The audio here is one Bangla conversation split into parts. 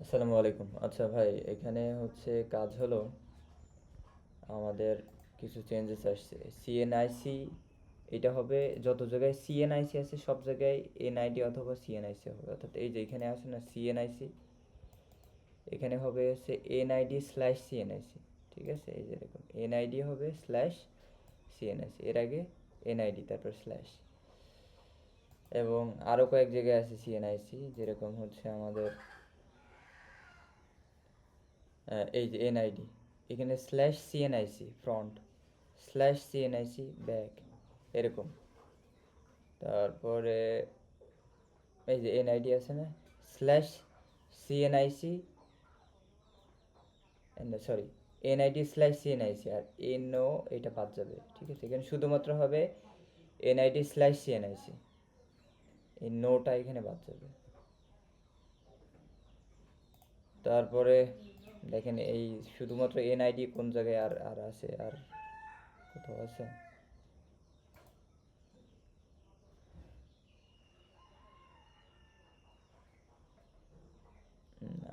আসসালামু আলাইকুম। আচ্ছা ভাই, এখানে হচ্ছে কাজ হলো আমাদের কিছু চেঞ্জেস আসছে। সিএনআইসি এটা হবে, যত জায়গায় সিএনআইসি আছে সব জায়গায় এনআইডি অথবা সিএনআইসি হবে। অর্থাৎ এই যে এখানে আছে না সিএনআইসি, এখানে হবে হচ্ছে এনআইডি স্ল্যাশ সিএনআইসি। ঠিক আছে, এই যে দেখুন এনআইডি হবে স্ল্যাশ সিএনআইসি, এর আগে এনআইডি তারপর স্ল্যাশ। এবং আরও কয়েক জায়গায় আছে সিএনআইসি, যেরকম হচ্ছে আমাদের এই যে এনআইডি, এখানে slash CNIC front, slash CNIC back, এরকম। তারপরে এই যে এনআইডি আছে না, slash CNIC, sorry, NID slash CNIC, আর এনও এটা বাদ যাবে। ঠিক আছে, এখানে শুধুমাত্র হবে এনআইডি স্ল্যাশ সিএনআইসি, এই নোটা এখানে বাদ যাবে। তারপরে দেখেন এই শুধুমাত্র এনআইডি কোন জায়গায় আর আর আছে, আর কোথাও আছে?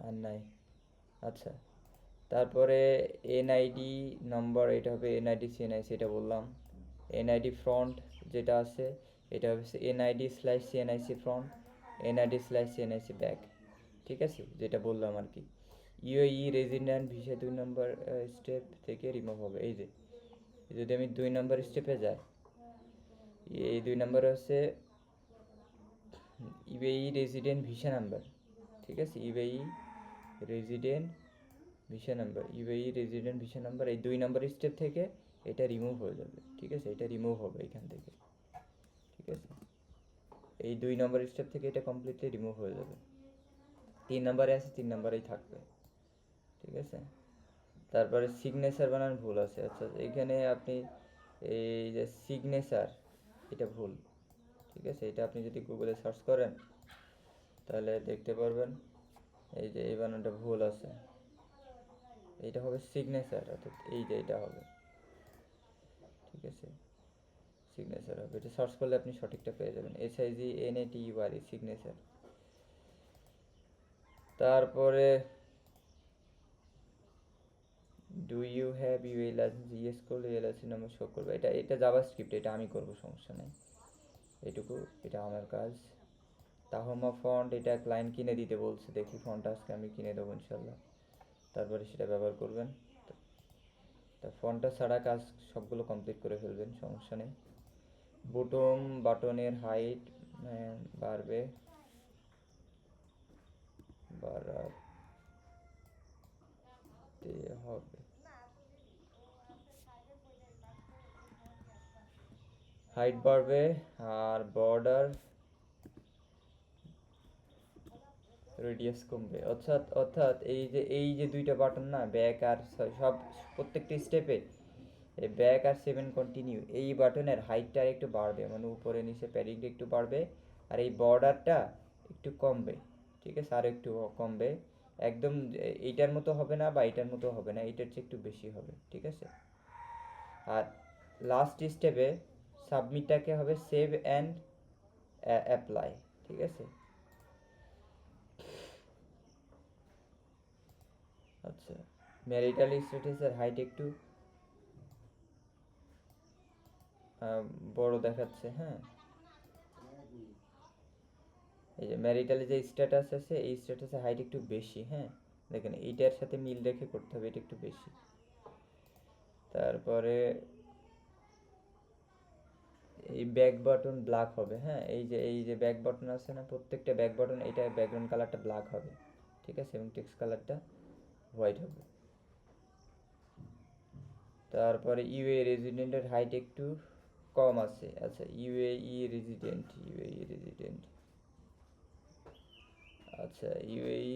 আর নাই। আচ্ছা, তারপরে এনআইডি নম্বর, এটা হবে এনআইডি সিএনআইসি, এটা বললাম। এনআইডি ফ্রন্ট যেটা আছে, এটা হচ্ছে NID slash CNIC front, NID slash CNIC back. ঠিক আছে, যেটা বললাম আর কি। ইউএই রেজিডেন্ট ভিসা 2 নম্বর স্টেপ থেকে রিমুভ হবে। এই যে যদি আমি 2 নম্বর স্টেপে যাই, এই 2 নম্বরে হচ্ছে ইউএই রেজিডেন্ট ভিসা নাম্বার। ঠিক আছে, UAE resident visa number, UAE resident visa number, এই 2 নম্বর স্টেপ থেকে এটা রিমুভ হয়ে যাবে। ঠিক আছে, এটা রিমুভ হবে এখান থেকে। ঠিক আছে, এই 2 নম্বর স্টেপ থেকে এটা কমপ্লিটলি রিমুভ হয়ে যাবে। 3 নম্বরে আছে, 3 নম্বরেই থাকবে। ঠিক আছে, তারপরে সিগনেচার বানান ভুল আছে। আচ্ছা, এখানে আপনি এই যে সিগনেচার, এটা ভুল। ঠিক আছে, এটা আপনি যদি গুগলে সার্চ করেন তাহলে দেখতে পারবেন এই যে এই বানানটা ভুল আছে। এইটা হবে সিগনেচার, অর্থাৎ এই যে এটা হবে। ঠিক আছে, সিগনেচার হবে, এটা সার্চ করলে আপনি সঠিকটা পেয়ে যাবেন, SIGNATURE সিগনেচার। তারপরে do you have UAE licence, yes করলে এলআইসি নাম্বার শো করবে। এটা এটা জাভাস্ক্রিপ্ট, এটা আমি করব, সমস্যা নেই, এটুকু, এটা আমার কাজ। তাহমা ফন্ট, এটা ক্লায়েন্ট কিনে দিতে বলছে, দেখি ফন্ট আজকে আমি কিনে দেবো ইনশাল্লাহ, তারপরে সেটা ব্যবহার করবেন। তা ফন্টটা ছাড়া কাজ সবগুলো কমপ্লিট করে ফেলবেন, সমস্যা নেই। বাটনের হাইট বাড়বে, বাড়াতে হবে, হাইট বাড়বে, আর বর্ডার রেডিয়াস কমবে। অর্থাৎ অর্থাৎ এই যে 2টা বাটন না, ব্যাক আর সব, প্রত্যেকটা স্টেপে এই ব্যাক আর 7 কন্টিনিউ, এই বাটনের হাইটটা একটু বাড়বে, মানে উপরে নিচে প্যাডিংটা একটু বাড়বে, আর এই বর্ডারটা একটু কমবে। ঠিক আছে, আর একটু কমবে, একদম এইটার মতো হবে না বা এইটার মতো হবে না, এইটার চেয়ে একটু বেশি হবে। ঠিক আছে, আর লাস্ট স্টেপে সাবমিটটাকে হবে সেভ অ্যান্ড অ্যাপ্লাই। ঠিক আছে, আচ্ছা, ম্যারিটাল স্ট্যাটাসের হাইট একটু বড় দেখাচ্ছে। হ্যাঁ, এই যে ম্যারিটালে যে স্ট্যাটাস আছে, এই স্ট্যাটাসের হাইট একটু বেশি। হ্যাঁ, দেখেন এইটার সাথে মিল রেখে করতে হবে, এটা একটু বেশি। তারপরে এই ব্যাক বাটন ব্ল্যাক হবে। হ্যাঁ, এই যে ব্যাক বাটন আছে না, প্রত্যেকটা ব্যাক বাটন, এটা ব্যাকগ্রাউন্ড কালারটা ব্ল্যাক হবে। ঠিক আছে, এবং টেক্সট কালারটা হোয়াইট হবে। তারপরে ইউএই রেজিডেন্টের হাইট একটু কম আছে। আচ্ছা, ইউএই রেজিডেন্ট, আচ্ছা, ইউএই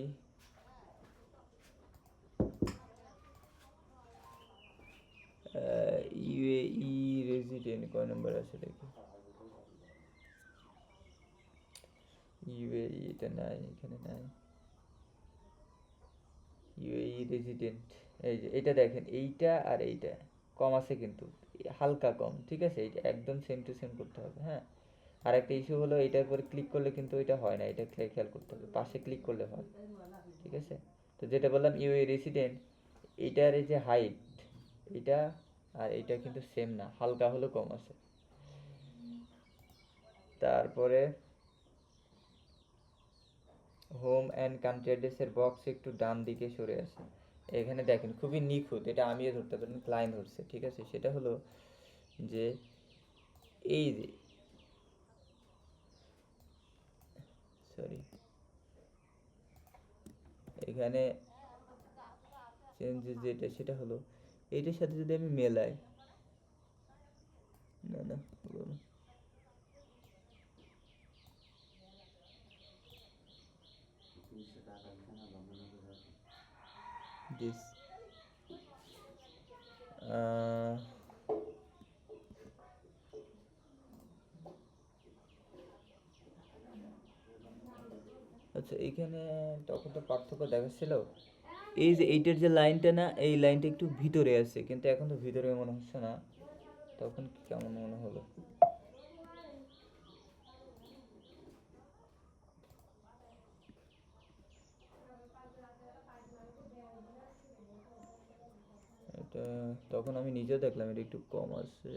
রেজিডেন্ট কয় নম্বর আছে দেখি। ইউএই, এটা নাই, এখানে নাই। ইউএই রেজিডেন্ট, এই যে এটা দেখেন, এইটা আর এইটা কম আছে কিন্তু, হালকা কম। ঠিক আছে, এইটা একদম সেম টু সেম করতে হবে। হ্যাঁ, আর একটা ইস্যু হলো, এটার উপরে ক্লিক করলে কিন্তু এটা হয় না, এটা খেয়াল করতে হবে, পাশে ক্লিক করলে হয়। ঠিক আছে। তো যেটা বললাম ইউএই রেসিডেন্ট, এটার এই যে হাইট, এটা আর এটা কিন্তু সেম না, হালকা হলেও কম আছে। তারপরে হোম অ্যান্ড কান্ট্রি অ্যাড্রেসের বক্স একটু ডান দিকে সরে আসে। এখানে দেখেন খুবই নিখুঁত, এটা আমিও ধরতে পারিনি, ক্লায়েন্ট ধরছে, ঠিক আছে। সেটা হলো যে এই যে, সরি, এখানে চেঞ্জেস যেটা সেটা হলো এইটার সাথে যদি আমি মেলাই, না না হলো না, দিস আচ্ছা এইখানে তখন তো পার্থক্য দেখাচ্ছিল, এই যে এইটার যে লাইনটা না, এই লাইনটা একটু ভিতরে আছে, কিন্তু এখন তো ভিতরে মনে হচ্ছে না, তখন কেমন মনে হলো। এটা তখন আমি নিজেও দেখলাম এটা একটু কম আছে,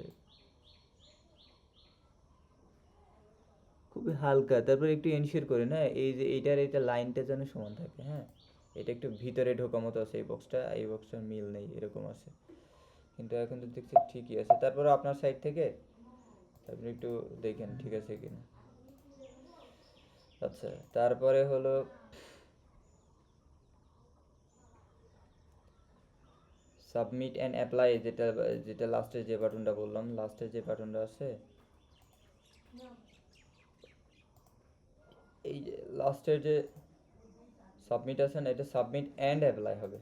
খুবই হালকা। তারপর একটু এনশিওর করে না, এই যে এইটার এটা লাইনটা যেন সমান থাকে, হ্যাঁ। এটা একটু ভিতরে ঢোকা মতো আছে, এই বক্সটার মিল নেই এরকম আছে, কিন্তু এখন তো দেখছি ঠিকই আছে। তারপরে আপনার সাইড থেকে আপনি একটু দেখেন ঠিক আছে কিনা। আচ্ছা, তারপরে হলো সাবমিট অ্যান্ড অ্যাপ্লাই, যেটা যেটা লাস্টের যে বাটনটা বললাম, লাস্টের যে বাটনটা আছে, এই যে লাস্টের যে সাবমিট আছে না, এটা সাবমিট অ্যান্ড অ্যাপ্লাই হবে,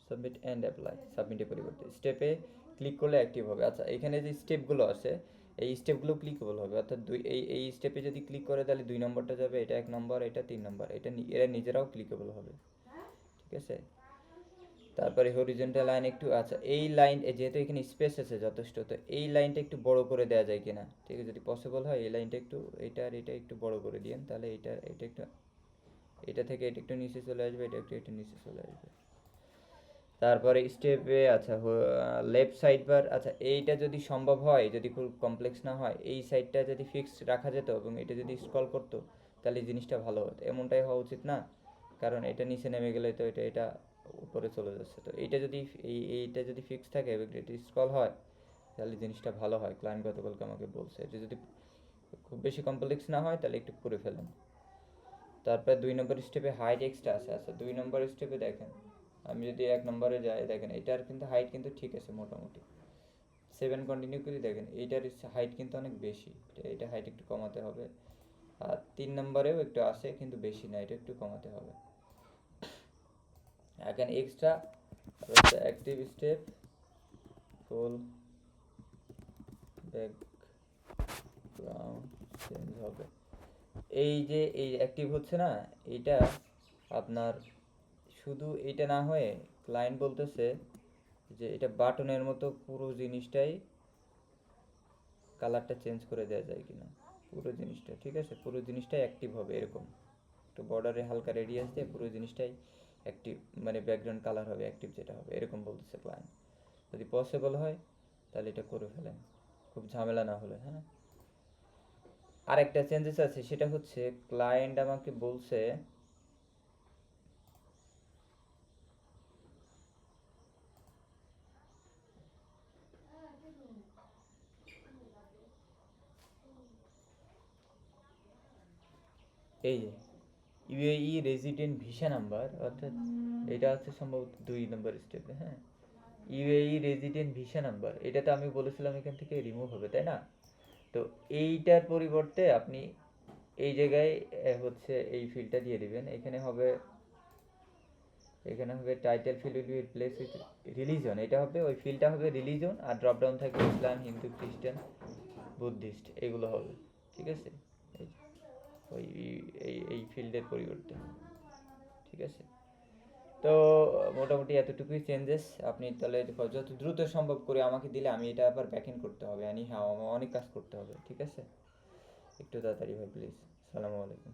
সাবমিট অ্যান্ড অ্যাপ্লাই, সাবমিটের পরিবর্তে স্টেপে ক্লিক করলে অ্যাক্টিভ হবে। আচ্ছা, এখানে যে স্টেপগুলো আছে এই স্টেপগুলো ক্লিকেবল হবে, অর্থাৎ এই স্টেপে যদি ক্লিক করে তাহলে 2 নম্বরটা যাবে, এটা 1 নম্বর, এটা 3 নম্বর, এটা এরা নিজেরাও ক্লিকেবল হবে, ঠিক আছে। তারপরে হরিজন্টাল লাইন একটু, আচ্ছা এই লাইন যেহেতু এখানে স্পেস আছে যথেষ্ট, তো এই লাইনটা একটু বড় করে দেওয়া যায় কিনা, ঠিক আছে, যদি পসিবল হয় এই লাইনটা একটু, এটা আর এটা একটু বড় করে দিন, তাহলে এটা একটু, এটা থেকে এটা একটু নিচে চলে আসবে, এটা একটু নিচে চলে আসবে। তারপরে স্টেপে, আচ্ছা লেফট সাইড বার, আচ্ছা এইটা যদি সম্ভব হয়, যদি খুব কমপ্লেক্স না হয়, এই সাইডটা যদি ফিক্সড রাখা যেত এবং এটা যদি স্ক্রল করতো তাহলে জিনিসটা ভালো হতো। এমনটাই হওয়া উচিত না, কারণ এটা নিচে নেমে গেলে তো এটা উপরে চলে যাচ্ছে। তো এইটা যদি এইটা যদি ফিক্স থাকে এবং এটা স্ক্রল হয় তাহলে জিনিসটা ভালো হয়, ক্লায়েন্ট গতকালকে আমাকে বলছে। এটা যদি খুব বেশি কমপ্লেক্স না হয় তাহলে একটু করে ফেলেন। তারপর 2 নম্বর স্টেপে হাইট এক্সট্রা আছে। আচ্ছা 2 নম্বর স্টেপে দেখেন, আমি যদি 1 নম্বরে যাই, দেখেন এটার কিন্তু হাইট কিন্তু ঠিক আছে মোটামুটি, 7 কন্টিনিউ করে দেখেন এইটার হাইট কিন্তু অনেক বেশি, এটা হাইট একটু কমাতে হবে। আর 3 নম্বরেও একটু আসে কিন্তু বেশি না, এটা একটু কমাতে হবে। এখন এক্সট্রা অ্যাক্টিভ স্টেপ ফুল ব্যাকগ্রাউন্ড চেঞ্জ হবে, এই যে এই অ্যাক্টিভ হচ্ছে না, এইটা আপনার শুধু এইটা না হয়ে ক্লায়েন্ট বলতেছে যে এটা বাটনের মতো পুরো জিনিসটাই কালারটা চেঞ্জ করে দেওয়া যায় কিনা, পুরো জিনিসটা, ঠিক আছে, পুরো জিনিসটাই অ্যাক্টিভ হবে এরকম, একটু বর্ডারে হালকা রেডিয়াস দিয়ে পুরো জিনিসটাই অ্যাক্টিভ, মানে ব্যাকগ্রাউন্ড কালার হবে অ্যাক্টিভ যেটা হবে, এরকম বলতেছে ক্লায়েন্ট। যদি পসিবল হয় তাহলে এটা করে ফেলেন, খুব ঝামেলা না হলে, হ্যাঁ। আরেকটা চেঞ্জেস আছে, সেটা হচ্ছে ক্লায়েন্ট আমাকে বলছে, এই যে ইউএই রেজিডেন্ট ভিসা নাম্বার, অর্থাৎ এটা হচ্ছে সম্ভবত 2 নম্বর স্টেপে, হ্যাঁ। ইউএই রেজিডেন্ট ভিসা নাম্বার, এটা তো আমি বলেছিলাম এখান থেকে রিমুভ হবে, তাই না। তো এইটার পরিবর্তে আপনি এই জায়গায় হচ্ছে এই ফিল্ডটা দিয়ে দিবেন, এখানে হবে title field will be replace with religion, এটা হবে ওই ফিল্ডটা হবে রিলিজন, আর ড্রপ ডাউন থাকবে ইসলাম, হিন্দু, খ্রিস্টান, বুদ্ধিস্ট, এগুলো হবে, ঠিক আছে। ওই এই ফিল্ডের পরিবর্তে, ঠিক আছে। তো মোটামুটি এতটুকুই চেঞ্জেস, আপনি তাহলে যত দ্রুত সম্ভব করে আমাকে দিলে আমি এটা আবার ব্যাক এন্ড করতে হবে, হ্যাঁ আমার অনেক কাজ করতে হবে, ঠিক আছে। একটু তাড়াতাড়ি ভাই প্লিজ। সালামু আলাইকুম।